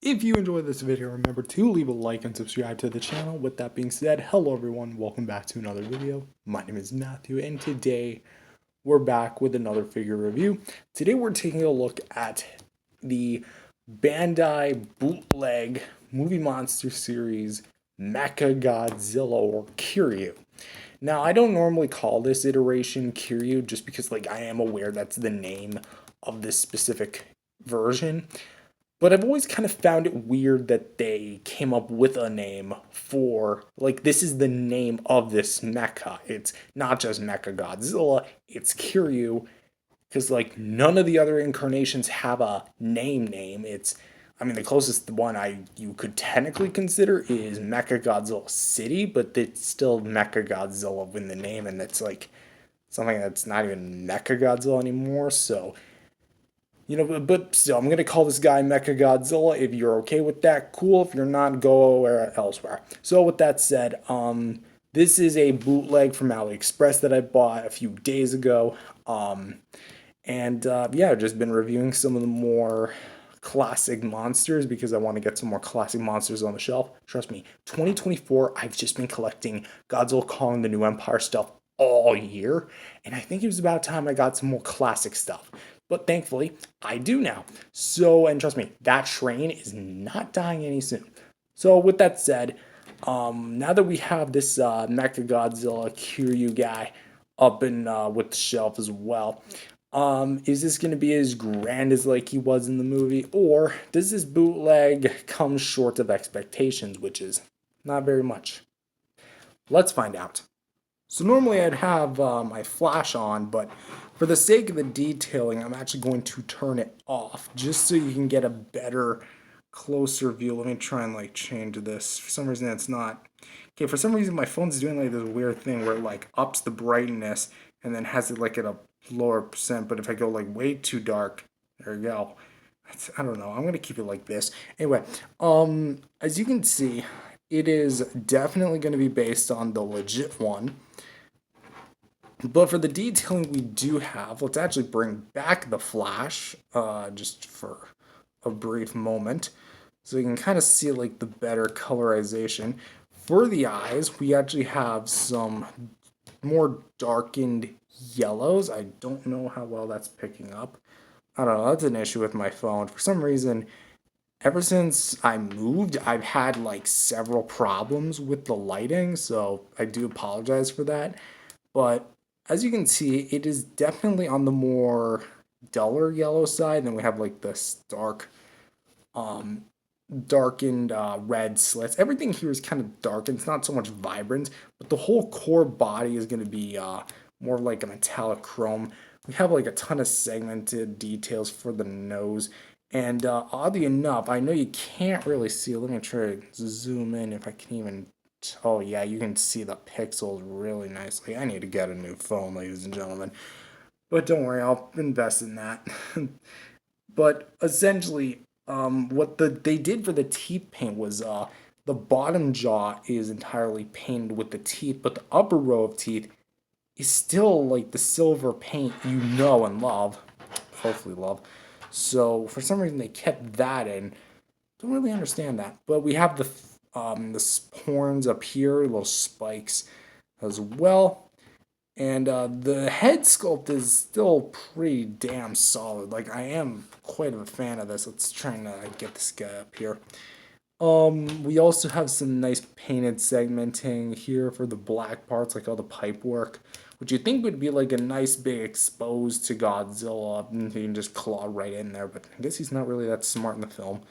If you enjoyed this video, remember to leave a like and subscribe to the channel. With that being said, hello everyone, welcome back to another video. My name is Matthew, and today we're back with another figure review. Today we're taking a look at the Bandai Bootleg Movie Monster Series MechaGodzilla, or Kiryu. Now, I don't normally call this iteration Kiryu just because I am aware that's the name of this specific version. But I've always kind of found it weird that they came up with a name for, this is the name of this mecha. It's not just MechaGodzilla, it's Kiryu, because, none of the other incarnations have a name. The closest one you could technically consider is MechaGodzilla City, but it's still MechaGodzilla in the name, and it's, something that's not even MechaGodzilla anymore, so... but still, I'm going to call this guy MechaGodzilla. If you're okay with that, cool. If you're not, go elsewhere. So with that said, this is a bootleg from AliExpress that I bought a few days ago. Yeah, I've just been reviewing some of the more classic monsters because I want to get some more classic monsters on the shelf. Trust me, 2024, I've just been collecting godzillakongthenewempire stuff all year, and I think it was about time I got some more classic stuff. But thankfully, I do now. So, and trust me, that train is not dying any soon. So with that said, now that we have this MechaGodzilla Kiryu guy up and with the shelf as well, is this going to be as grand as he was in the movie? Or does this bootleg come short of expectations, which is not very much? Let's find out. So normally I'd have my flash on, but for the sake of the detailing, I'm actually going to turn it off, just so you can get a better, closer view. Let me try and change this. For some reason it's not. Okay, for some reason my phone's doing this weird thing where it ups the brightness and then has it at a lower percent, but if I go way too dark, there we go. I don't know, I'm going to keep it like this. Anyway, as you can see, it is definitely going to be based on the legit one. But for the detailing we do have, let's actually bring back the flash, just for a brief moment, so you can kind of see the better colorization. For the eyes, we actually have some more darkened yellows. I don't know how well that's picking up. I don't know, that's an issue with my phone. For some reason, ever since I moved, I've had several problems with the lighting, so I do apologize for that. But as you can see, it is definitely on the more duller yellow side. Then we have this dark, darkened red slits. Everything here is kind of dark, and it's not so much vibrant, but the whole core body is going to be more a metallic chrome. We have a ton of segmented details for the nose. And oddly enough, I know you can't really see. Let me try to zoom in if I can even. Oh yeah, you can see the pixels really nicely. I need to get a new phone, ladies and gentlemen. But don't worry, I'll invest in that. But essentially, what they did for the teeth paint was the bottom jaw is entirely painted with the teeth, but the upper row of teeth is still the silver paint you know and love. Hopefully love. So for some reason they kept that in. Don't really understand that. But we have the horns up here, little spikes as well. And the head sculpt is still pretty damn solid. I am quite a fan of this. Let's try and get this guy up here. We also have some nice painted segmenting here for the black parts, all the pipe work, which you think would be a nice big exposed to Godzilla, and you can just claw right in there, but I guess he's not really that smart in the film.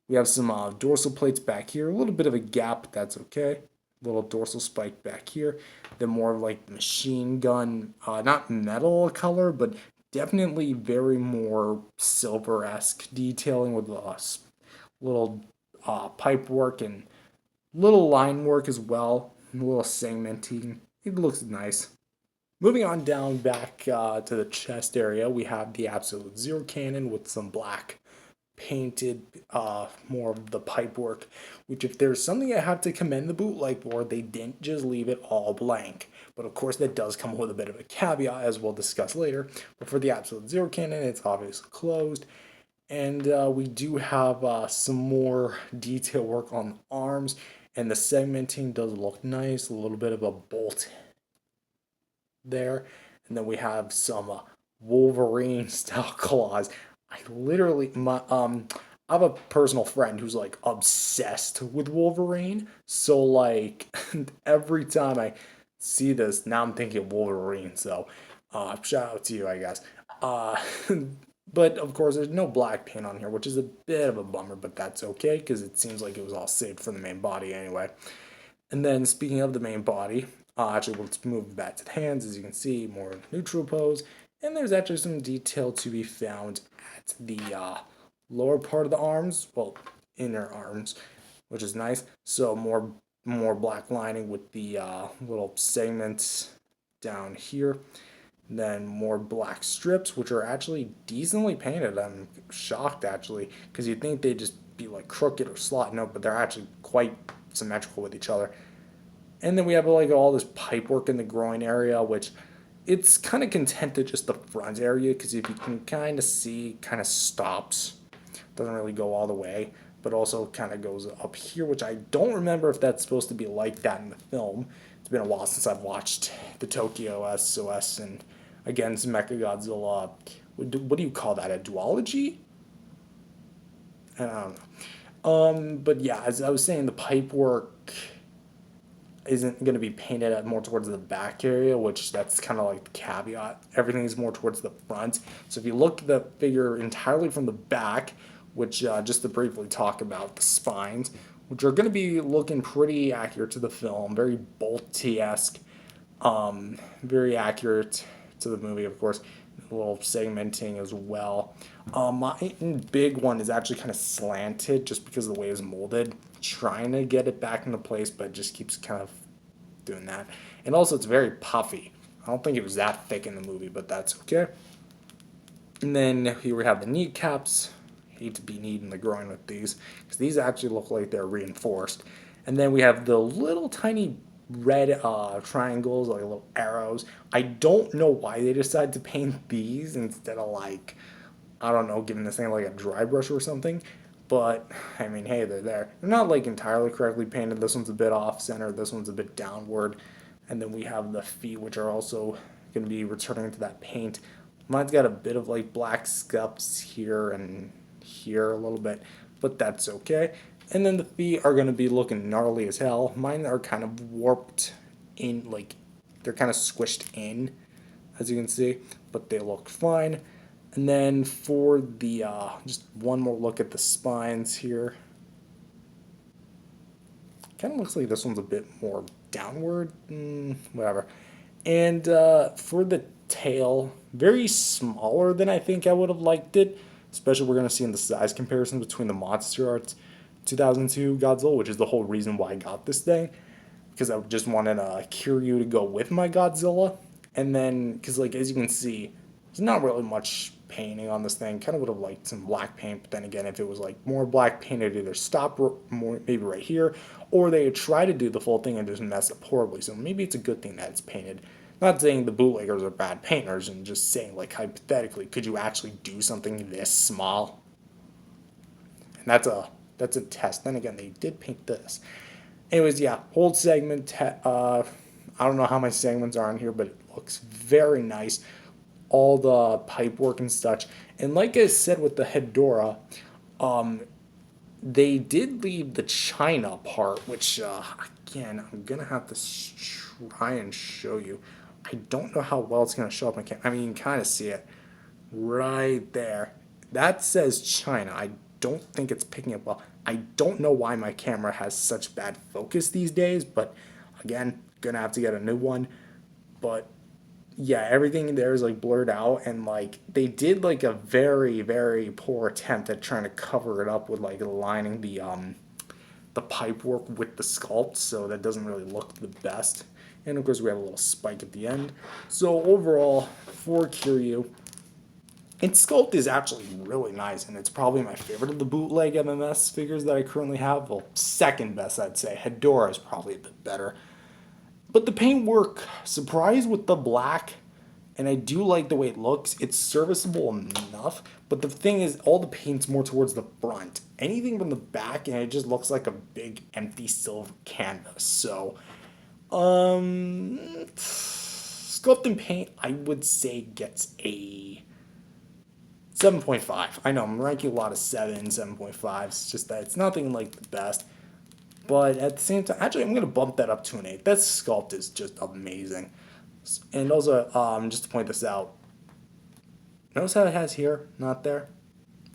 We have some dorsal plates back here, a little bit of a gap, but that's okay. Little dorsal spike back here. Then more of machine gun, not metal color, but definitely very more silver-esque detailing with little pipe work and little line work as well. A little segmenting. It looks nice. Moving on down back to the chest area, we have the Absolute Zero cannon with some black painted, more of the pipe work, which if there's something I have to commend the bootleg for, they didn't just leave it all blank. But of course that does come with a bit of a caveat, as we'll discuss later. But for the Absolute Zero cannon, it's obviously closed. And we do have some more detail work on the arms, and the segmenting does look nice. A little bit of a bolt there, and then we have some Wolverine style claws. I literally I have a personal friend who's like obsessed with Wolverine, so like every time I see this, now I'm thinking Wolverine. So shout out to you, I guess. Uh, but of course, there's no black paint on here, which is a bit of a bummer, but that's okay because it seems like it was all saved for the main body anyway. And then speaking of the main body, actually let's move back to the hands. As you can see, more neutral pose. And there's actually some detail to be found at the lower part of the arms, well, inner arms, which is nice. So more black lining with the little segments down here. Then more black strips, which are actually decently painted. I'm shocked actually, because you'd think they'd just be like crooked or slot. No, but they're actually quite symmetrical with each other. And then we have like all this pipe work in the groin area, which it's kind of content to just the front area, because if you can kind of see, kind of stops, doesn't really go all the way, but also kind of goes up here, which I don't remember if that's supposed to be like that in the film. It's been a while since I've watched the Tokyo SOS and Against MechaGodzilla. What do you call that? A duology? I don't know. But yeah, as I was saying, the pipe work isn't going to be painted more towards the back area, which that's kind of like the caveat. Everything is more towards the front. So if you look at the figure entirely from the back, which just to briefly talk about the spines, which are going to be looking pretty accurate to the film, very Bolt-esque, very accurate to the movie, of course. A little segmenting as well. My big one is actually kind of slanted just because of the way it was molded. Trying to get it back into place, but it just keeps kind of doing that. And also, it's very puffy. I don't think it was that thick in the movie, but that's okay. And then here we have the kneecaps. Hate to be kneed in the groin with these, because these actually look like they're reinforced. And then we have the little tiny red triangles, like little arrows. I don't know why they decided to paint these instead of like, I don't know, giving this thing like a dry brush or something. But I mean, hey, they're there. They're not like entirely correctly painted. This one's a bit off center. This one's a bit downward. And then we have the feet, which are also going to be returning to that paint. Mine's got a bit of like black scuffs here and here a little bit, but that's okay. And then the feet are going to be looking gnarly as hell. Mine are kind of warped in, like they're kind of squished in, as you can see, but they look fine. And then for the, just one more look at the spines here. Kind of looks like this one's a bit more downward, whatever. And for the tail, very smaller than I think I would have liked it. Especially we're going to see in the size comparison between the Monster Arts 2002 Godzilla, which is the whole reason why I got this thing. Because I just wanted a Kiryu to go with my Godzilla. And then, because like as you can see, there's not really much painting on this thing. Kind of would have liked some black paint, but then again, if it was like more black paint, it'd either stop more maybe right here, or they would try to do the full thing and just mess up horribly. So maybe it's a good thing that it's painted. Not saying the bootleggers are bad painters, and just saying like hypothetically, could you actually do something this small? And that's a test. Then again, they did paint this. Anyways, yeah, whole segment. I don't know how my segments are on here, but it looks very nice. All the pipe work and such. And like I said with the Hedora, they did leave the China part, which, again, I'm going to have to try and show you. I don't know how well it's going to show up on camera. I mean, you can kind of see it right there. That says China. I don't think it's picking up well. I don't know why my camera has such bad focus these days, but again, going to have to get a new one. But yeah, everything there is like blurred out, and like they did like a very very poor attempt at trying to cover it up with like aligning the pipe work with the sculpt, so that doesn't really look the best. And of course we have a little spike at the end. So overall, for Kiryu, its sculpt is actually really nice, and it's probably my favorite of the bootleg MMS figures that I currently have. Well, second best I'd say. Hedora is probably a bit better. But the paintwork, surprised with the black, and I do like the way it looks. It's serviceable enough, But the thing is, all the paint's more towards the front. Anything from the back, and it just looks like a big empty silver canvas. So, sculpt and paint, I would say gets a 7.5. I know I'm ranking a lot of 7.5s. It's just that it's nothing like the best. But at the same time, actually, I'm going to bump that up to an 8. That sculpt is just amazing. And also, just to point this out, notice how it has here, not there?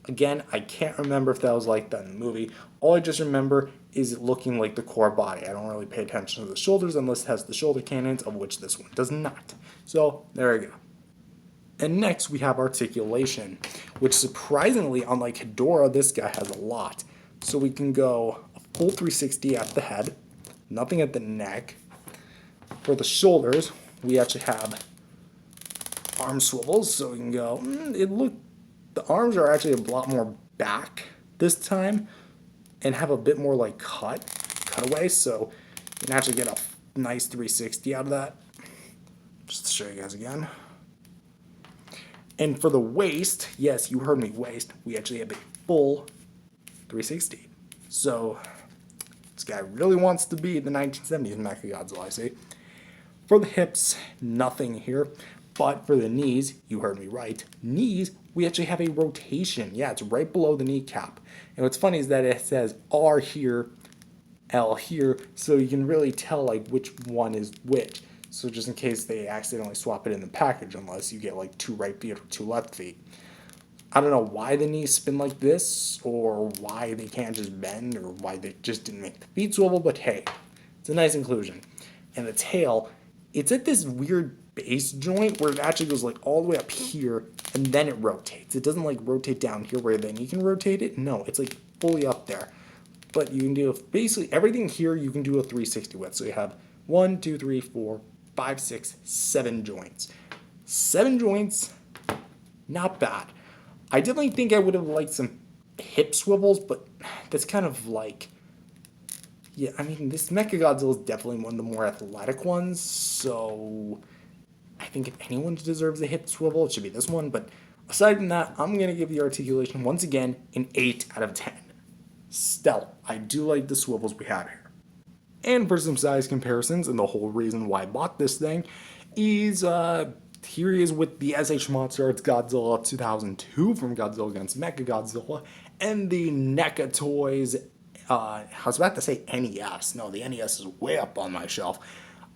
Again, I can't remember if that was like that in the movie. All I just remember is it looking like the core body. I don't really pay attention to the shoulders unless it has the shoulder cannons, of which this one does not. So, there we go. And next, we have articulation, which surprisingly, unlike Hedorah, this guy has a lot. So we can go a full 360 at the head, nothing at the neck. For the shoulders, we actually have arm swivels, so we can go, the arms are actually a lot more back this time and have a bit more like cutaway, so you can actually get a nice 360 out of that. Just to show you guys again. And for the waist, yes, you heard me, waist, we actually have a full 360. So this guy really wants to be the 1970s MechaGodzilla, I see. For the hips, nothing here. But for the knees, you heard me right, knees, we actually have a rotation. Yeah, it's right below the kneecap. And what's funny is that it says R here, L here, so you can really tell like which one is which. So just in case they accidentally swap it in the package, unless you get like 2 right feet or 2 left feet. I don't know why the knees spin like this, or why they can't just bend, or why they just didn't make the feet swivel, but hey, it's a nice inclusion. And the tail, it's at this weird base joint where it actually goes like all the way up here, and then it rotates. It doesn't like rotate down here where then you can rotate it. No, it's like fully up there. But you can do basically everything here you can do a 360 with. So you have 1, 2, 3, 4, 5, 6, 7 joints. 7 joints, not bad. I definitely think I would have liked some hip swivels, but that's kind of like, yeah, I mean, this MechaGodzilla is definitely one of the more athletic ones, so I think if anyone deserves a hip swivel, it should be this one, but aside from that, I'm going to give the articulation, once again, an 8 out of 10. Stellar. I do like the swivels we have here. And for some size comparisons, and the whole reason why I bought this thing is, here he is with the SH Monster Arts Godzilla 2002 from Godzilla Against MechaGodzilla, and the NECA Toys, I was about to say NES, no, the NES is way up on my shelf,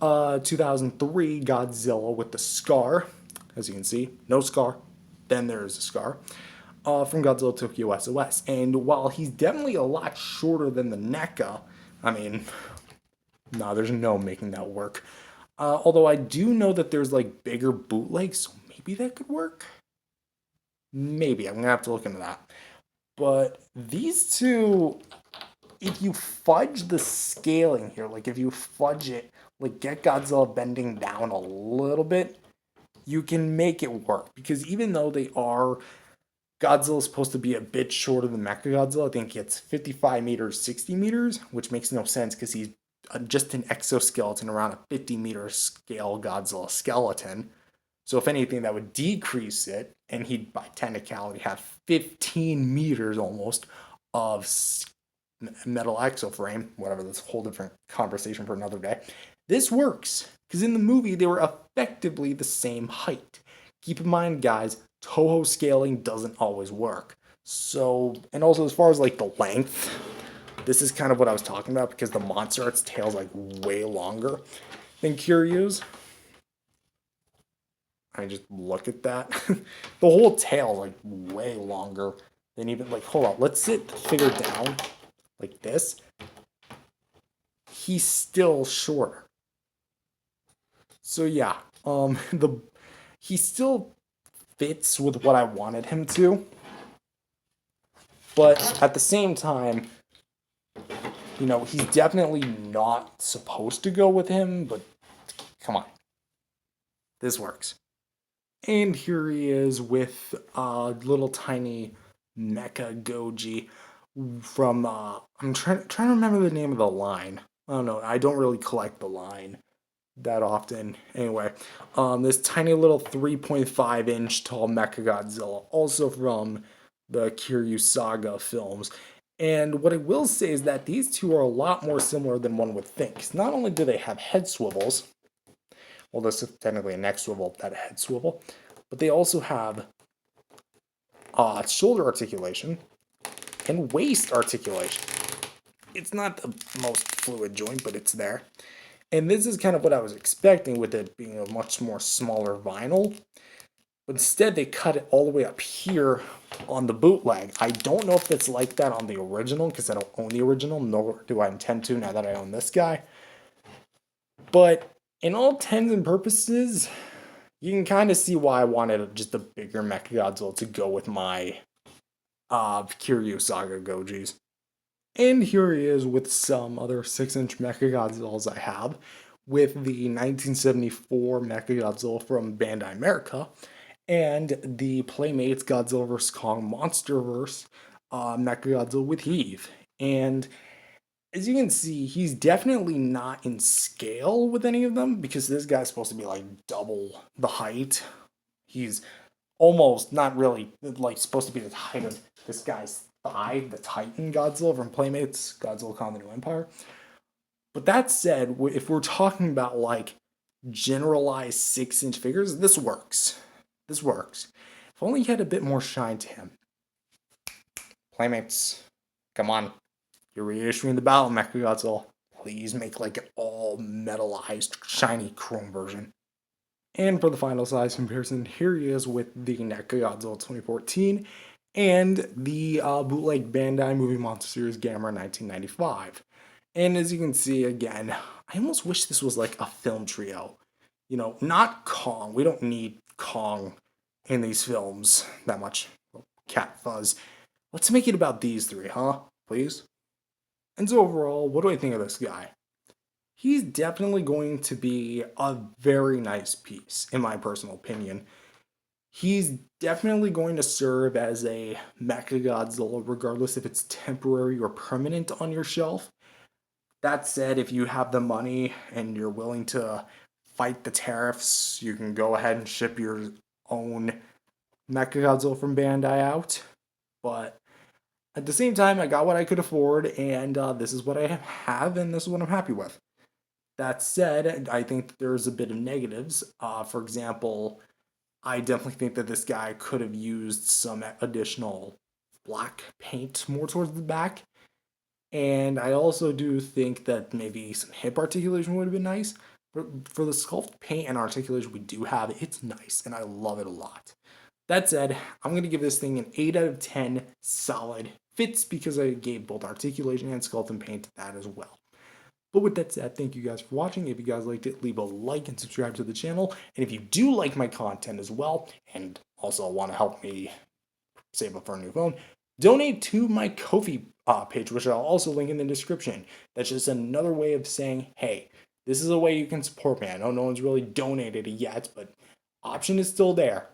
2003 Godzilla with the scar, as you can see, no scar, then there's a scar, from Godzilla Tokyo SOS, and while he's definitely a lot shorter than the NECA, I mean, no, there's no making that work. Although I do know that there's like bigger bootlegs, so maybe that could work. Maybe, I'm gonna have to look into that. But these two, if you fudge the scaling here, like if you fudge it, like get Godzilla bending down a little bit, you can make it work. Because even though they are, Godzilla's supposed to be a bit shorter than MechaGodzilla, I think it's 55 meters, 60 meters, which makes no sense because he's just an exoskeleton around a 50-meter scale Godzilla skeleton. So if anything, that would decrease it, and he'd, by technicality, have 15 meters almost of metal exoframe, whatever, that's a whole different conversation for another day. This works, because in the movie, they were effectively the same height. Keep in mind, guys, Toho scaling doesn't always work. So, and also as far as like the length, this is kind of what I was talking about, because the Monster Arts tail's like way longer than Kiryu's. I mean, just look at that. The whole tail is like way longer than even, like, hold on, let's sit the figure down like this. He's still shorter. So yeah, he still fits with what I wanted him to. But at the same time, you know, he's definitely not supposed to go with him, but come on. This works. And here he is with a little tiny Mecha Goji from, I'm trying to remember the name of the line. I don't know, I don't really collect the line. that often. Anyway, this tiny little 3.5-inch tall MechaGodzilla, also from the Kiryu Saga films. And what I will say is that these two are a lot more similar than one would think. Not only do they have head swivels, well, this is technically a neck swivel, not a head swivel, but they also have shoulder articulation and waist articulation. It's not the most fluid joint, but it's there. And this is kind of what I was expecting with it being a much more smaller vinyl. But instead, they cut it all the way up here on the bootleg. I don't know if it's like that on the original, because I don't own the original, nor do I intend to now that I own this guy. But in all intents and purposes, you can kind of see why I wanted just a bigger MechaGodzilla to go with my Kiryu Saga Gojis. And here he is with some other 6-inch MechaGodzillas I have, with the 1974 MechaGodzilla from Bandai America, and the Playmates Godzilla vs. Kong Monsterverse MechaGodzilla with Heath. And as you can see, he's definitely not in scale with any of them, because this guy's supposed to be like double the height. He's almost not really like supposed to be the height of this guy's thigh, the Titan Godzilla from Playmates Godzilla.com.the.new.empire. But that said, if we're talking about like generalized 6-inch figures, this works. This works. If only he had a bit more shine to him. Playmates, come on. You're reissuing the Battle MechaGodzilla. Please make like an all metallized, shiny chrome version. And for the final size comparison, here he is with the NECA Godzilla 2014 and the Bootleg Bandai Movie Monster Series Gamera 1995. And as you can see, again, I almost wish this was like a film trio. You know, not Kong. We don't need Kong in these films that much. Cat fuzz. Let's make it about these three, huh? Please? And so overall, what do I think of this guy? He's definitely going to be a very nice piece, in my personal opinion. He's definitely going to serve as a MechaGodzilla, regardless if it's temporary or permanent on your shelf. That said, if you have the money and you're willing to fight the tariffs, you can go ahead and ship your own MechaGodzilla from Bandai out. But at the same time, I got what I could afford, and this is what I have, and this is what I'm happy with. That said, I think there's a bit of negatives. For example, I definitely think that this guy could have used some additional black paint more towards the back. And I also do think that maybe some hip articulation would have been nice. But for the sculpt paint and articulation we do have, it's nice, and I love it a lot. That said, I'm going to give this thing an 8 out of 10 solid. Fits because I gave both articulation and sculpt and paint to that as well. But with that said, thank you guys for watching. If you guys liked it, leave a like and subscribe to the channel. And if you do like my content as well, and also want to help me save up for a new phone, donate to my Ko-fi page, which I'll also link in the description. That's just another way of saying, hey, this is a way you can support me. I know no one's really donated it yet, but option is still there.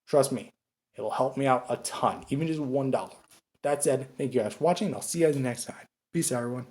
Trust me, it'll help me out a ton, even just $1. That said, thank you guys for watching, and I'll see you guys next time. Peace out, everyone.